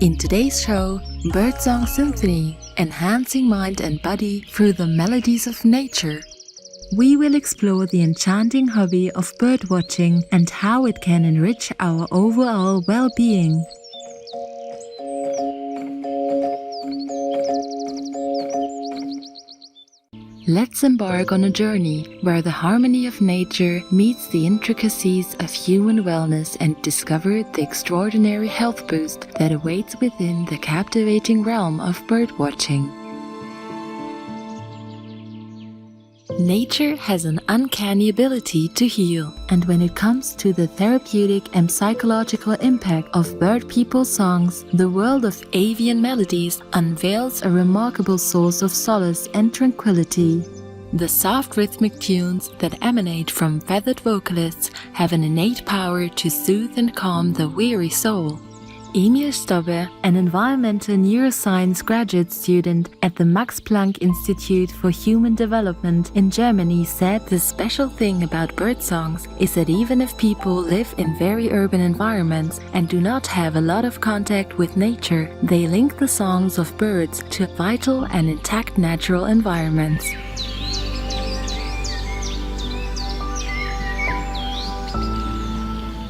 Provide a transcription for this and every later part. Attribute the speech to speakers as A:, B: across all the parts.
A: In today's show, Birdsong Symphony, enhancing mind and body through the melodies of nature. We will explore the enchanting hobby of birdwatching and how it can enrich our overall well-being. Let's embark on a journey where the harmony of nature meets the intricacies of human wellness and discover the extraordinary health boost that awaits within the captivating realm of birdwatching. Nature has an uncanny ability to heal, and when it comes to the therapeutic and psychological impact of bird people songs, the world of avian melodies unveils a remarkable source of solace and tranquility. The soft rhythmic tunes that emanate from feathered vocalists have an innate power to soothe and calm the weary soul. Emil Stobbe, an environmental neuroscience graduate student at the Max Planck Institute for Human Development in Germany, said the special thing about bird songs is that even if people live in very urban environments and do not have a lot of contact with nature, they link the songs of birds to vital and intact natural environments.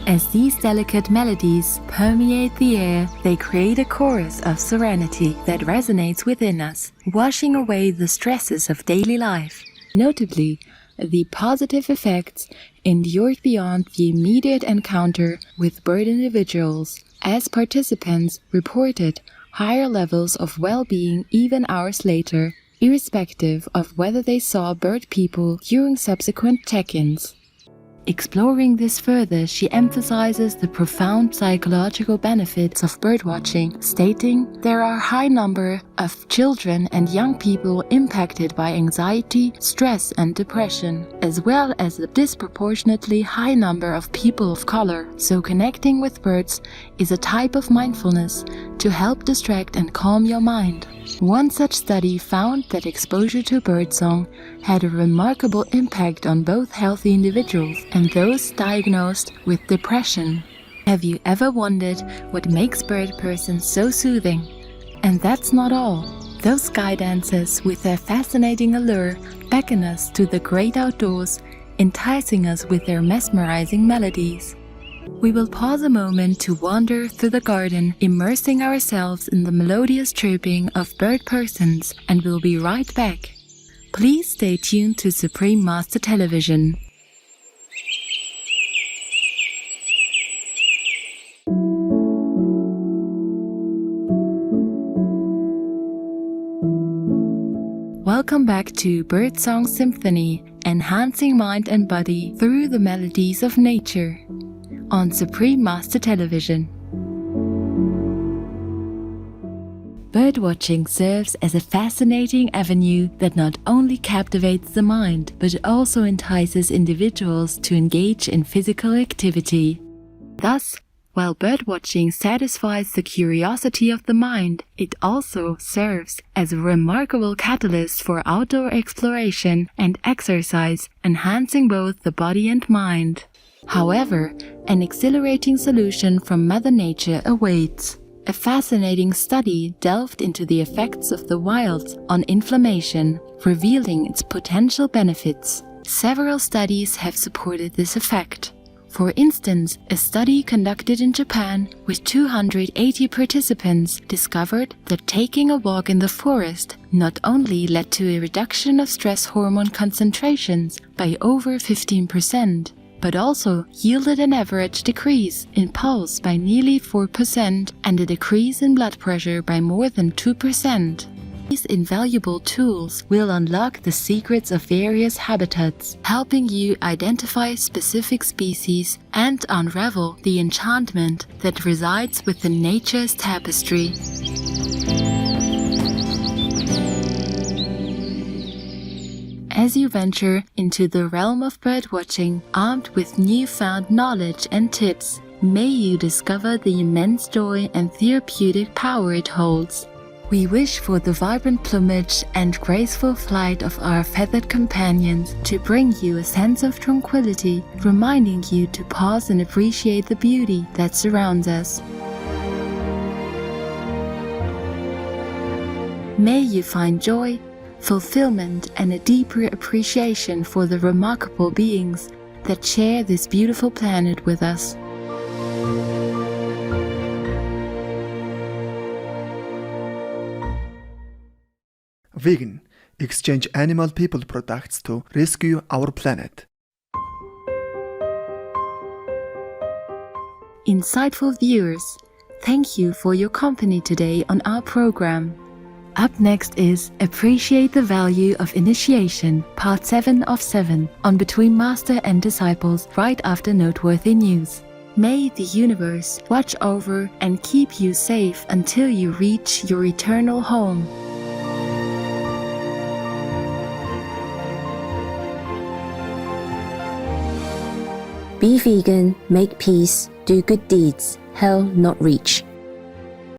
A: As these delicate melodies permeate the air, they create a chorus of serenity that resonates within us, washing away the stresses of daily life. Notably, the positive effects endured beyond the immediate encounter with bird individuals, as participants reported higher levels of well-being even hours later, irrespective of whether they saw bird people during subsequent check-ins. Exploring this further, she emphasizes the profound psychological benefits of birdwatching, stating there are a high number of children and young people impacted by anxiety, stress and depression, as well as a disproportionately high number of people of color, so connecting with birds is a type of mindfulness to help distract and calm your mind. One such study found that exposure to birdsong had a remarkable impact on both healthy individuals and those diagnosed with depression. Have you ever wondered what makes bird persons so soothing? And that's not all. Those sky dancers with their fascinating allure beckon us to the great outdoors, enticing us with their mesmerizing melodies. We will pause a moment to wander through the garden, immersing ourselves in the melodious chirping of bird persons, and we'll be right back. Please stay tuned to Supreme Master Television. Welcome back to Birdsong Symphony, enhancing mind and body through the melodies of nature, on Supreme Master Television. Birdwatching serves as a fascinating avenue that not only captivates the mind, but also entices individuals to engage in physical activity. Thus, while birdwatching satisfies the curiosity of the mind, it also serves as a remarkable catalyst for outdoor exploration and exercise, enhancing both the body and mind. However, an exhilarating solution from Mother Nature awaits. A fascinating study delved into the effects of the wilds on inflammation, revealing its potential benefits. Several studies have supported this effect. For instance, a study conducted in Japan with 280 participants discovered that taking a walk in the forest not only led to a reduction of stress hormone concentrations by over 15%, but also yielded an average decrease in pulse by nearly 4% and a decrease in blood pressure by more than 2%. These invaluable tools will unlock the secrets of various habitats, helping you identify specific species and unravel the enchantment that resides within nature's tapestry. As you venture into the realm of birdwatching, armed with newfound knowledge and tips, may you discover the immense joy and therapeutic power it holds. We wish for the vibrant plumage and graceful flight of our feathered companions to bring you a sense of tranquility, reminding you to pause and appreciate the beauty that surrounds us. May you find joy, fulfillment, and a deeper appreciation for the remarkable beings that share this beautiful planet with us.
B: Vegan. Exchange animal people products to rescue our planet.
A: Insightful viewers, thank you for your company today on our program. Up next is Appreciate the Value of Initiation, Part 7 of 7, on Between Master and Disciples, right after Noteworthy News. May the universe watch over and keep you safe until you reach your eternal home.
C: Be vegan, make peace, do good deeds, hell not reach.